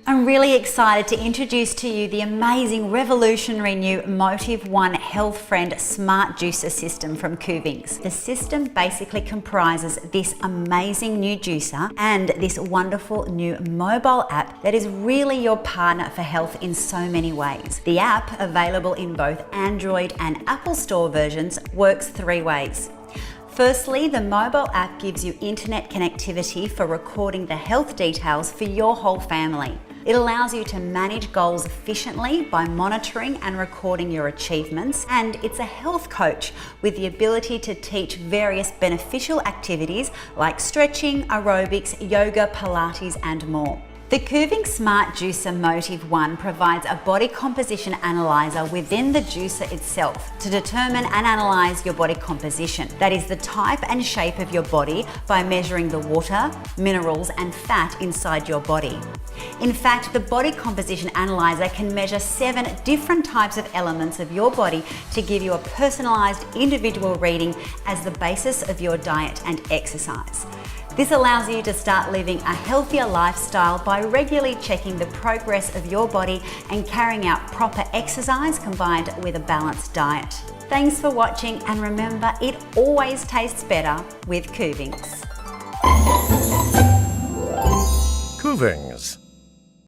I'm really excited to introduce to you the amazing revolutionary new Motiv1 HealthFriend Smart Juicer system from Kuvings. The system basically comprises this amazing new juicer and this wonderful new mobile app that is really your partner for health in so many ways. The app, available in both Android and Apple Store versions, works three ways. Firstly, the mobile app gives you internet connectivity for recording the health details for your whole family. It allows you to manage goals efficiently by monitoring and recording your achievements, and it's a health coach with the ability to teach various beneficial activities like stretching, aerobics, yoga, Pilates, and more. The Kuvings Smart Juicer Motiv1 provides a body composition analyzer within the juicer itself to determine and analyze your body composition. That is the type and shape of your body by measuring the water, minerals, and fat inside your body. In fact, the body composition analyzer can measure 7 different types of elements of your body to give you a personalized individual reading as the basis of your diet and exercise. This allows you to start living a healthier lifestyle by regularly checking the progress of your body and carrying out proper exercise combined with a balanced diet. Thanks for watching, and remember, it always tastes better with Kuvings. Kuvings.